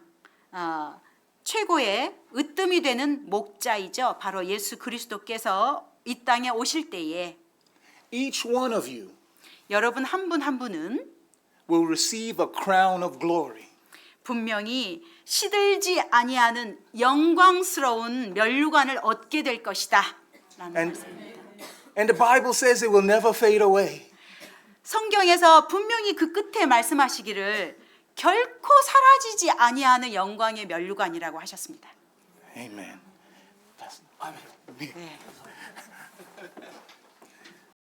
최고의 으뜸이 되는 목자이죠. 바로 예수 그리스도께서 이 땅에 오실 때에 each one of you 여러분 한 분 한 분은 will receive a crown of glory. 분명히 시들지 아니하는 영광스러운 면류관을 얻게 될 것이다. 라는 말씀입니다. And the Bible says it will never fade away. 성경에서 분명히 그 끝에 말씀하시기를 결코 사라지지 아니하는 영광의 면류관이라고 하셨습니다. Amen. 아멘. 네.